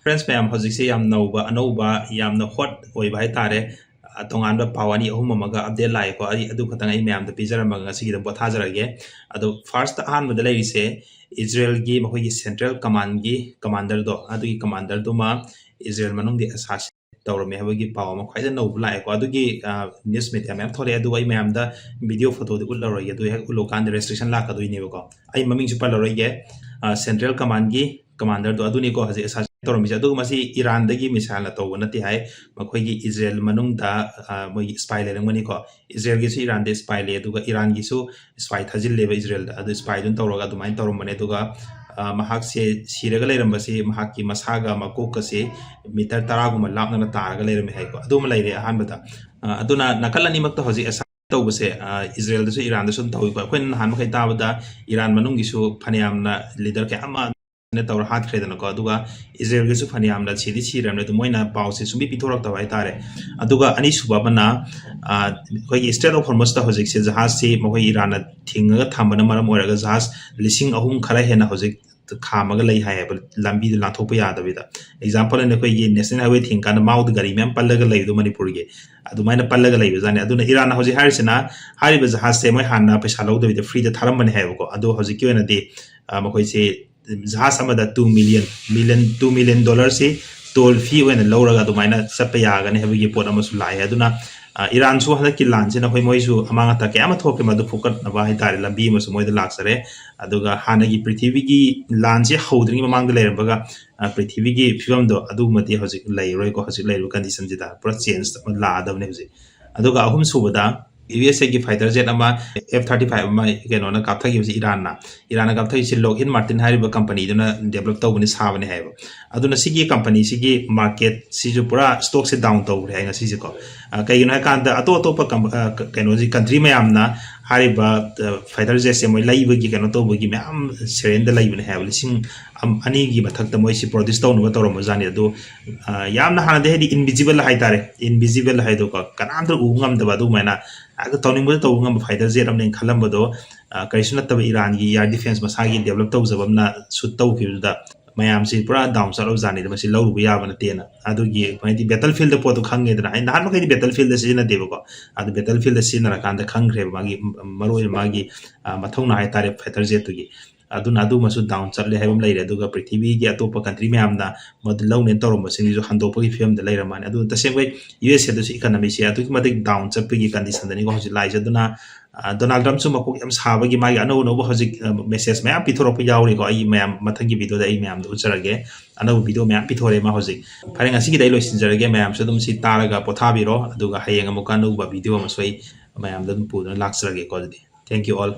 Friends mayam hojikse yam nauba anauba yamna hot oiba haitare tonganba pawani ahum amaga update lai ko ari adu khatang ai mayam da pijaramaga ngasi da bothajarage adu first ahan bada laise Israel gi makoi gi central command gi commander do adu gi commander do ma Israel manung di assassin tawrame habagi pawa ma khwaida nau lai ko adu gi news media mayam thore adu ai mayam da video photo de ullaroi adu hek ulokan restriction la ka do ni ko ai maming chu paloroi ge central command gi commander do adu ni ko haji assassin तौरमी अदुग Masih Iran दगी missile तौब नते hi मखोगी Israel मनुंग दा मोगी spy लेरंगमनी को Israel गिसु Iran दे spy ले अदुगा Iran गिसु spy थाजिल लेबा Israel दा अदु spy दुन तौरगा दुमाइन तौरमने अदुगा महाक से सिरगा लेरंबसे महाक की मसागा मकोक से मीटर 10 गुम लापना तारगा लेरमे हाय को अदुम लेरे अहानबदा अदुना नकलनी मक्ता होजी एसा तौबसे इजराइल दसु ईरान दसु तौई को कोइन हान मखै ताबदा ईरान मनुंग गिसु फनियामना लीडर के अमा ने तौर हाथ खेदन को अदुगा इजराइल गिसु फनियामना सिदि सिरमने तो मोइना पाउसे सुबि पिथोरक तबाय तारे अदुगा अनि सुबाबना खोई स्टेट ऑफ हॉर्मस ता होजिक से जहाज से मखोई ईरान थिंगगा थामबना मरम ओरगा जहाज लिसिंग अहुम खरा हेना होजिक खामगा लई हाय लंबी लाथोप यादबिदा एग्जांपल ने कोई नेशनल हाईवे थिंग कान माउद गाड़ी मैम पल्लगा लईदो मणिपुर गे अदुमाइना पल्लगा लईबो जाने अदुना ईरान होजिक हारिसना हारिबा जहाज से मोय हाना पैसा लौदबिदा फ्री दा थारमबने हायबको अदु होजिक केना दे मखोई से जहाज अमदा $2 million डॉलर से टोल फी होना लौरगा दुमाइना चप यागने हबगी पोट अमसु लाय अदुना ईरान सु हदकी लान से नखोय मोइसु अमांगा ता के अमा थोके मदु फोकट नबा हाइतारे लंबी मसु मोइदा लाक्सरे अदुगा हानगी पृथ्वी की लान से हौद्रिंग ममांग लेरबगा पृथ्वी की फिवम दो अदु मते हजिक लैरोय को हजिक लैरो कंडीशन जिदा पूरा चेंज ला आदबने हजिक अदुगा अहुम सुबदा USA की फाइटर जेट अमा F-35 अमा केनोना कापथगी बसी ईरान कापथगी से लॉकहीड मार्टिन हारिबा कंपनी दुना डेवलप तौबनी साबने हायबो अदुना सिगी कंपनी सिगी मार्केट सिजु पूरा स्टॉक से डाउन तौरे हाय ngasi को कईनो है कांदा अतोप केनोजी कंट्री मयामना हारिबा फाइटर जेट से मोय लाइबगी केनो तौबगी मैम सेरेंड लाइबने हाय लिसिंग अनि की मथक मोय सि प्रोड्यूस तौनु तौरम जाने अदु यामना हानदे हेदी इनविजिबल हाइतारे इनविजिबल हाइदो को कनांद्र उंगम दबा दु मैना आग तौनिंग तौंगम फाइटर जेट अमने खलंबदो करिसु नतब ईरान की एयर डिफेंस मसागी डेवलप तौजबमना सुत तौखिबदा मैम से पूरा डाउन चलो जाने मसी लौरु याब नतेना अदुगी मैदि बैटल फील्ड पोतो खंगेदना आई नहान मखैदि बैटल फील्ड सिजना देबको अदु बैटल फील्ड सिजना कांदा खंग्रे मागी मरोय मागी मथौना हाय तारे फाइटर जेट तुगी अदुना अदु मसु डाउन चले हायबम लैरे अदुगा पृथ्वी की अतोप कंट्री मैमना मद लौने तौरम सिंग जो हंदोपगी फिल्म द लैरा माने अदु तसेंगै USA दसु इकोनॉमी से अदुगी मदिक डाउन चपगी कंडीशन दनि को हजि लाइज अदुना डोनाल्ड ट्रम्प सु मको यम साबगी मागी अनो नो हजि मेसेज मैम पिथोरप यावरि को आई मैम मथगी वीडियो द आई मैम दु उचरगे अनो वीडियो मैम पिथोरे मा हजि फरे ngasi की दै लोइसिनजरगे मैम सु दुम सि तारगा पोथाबिरो अदुगा हयेंग अमुका नुबा वीडियो मसोई मैम दम पुदन लाक्सरगे को दि थैंक यू ऑल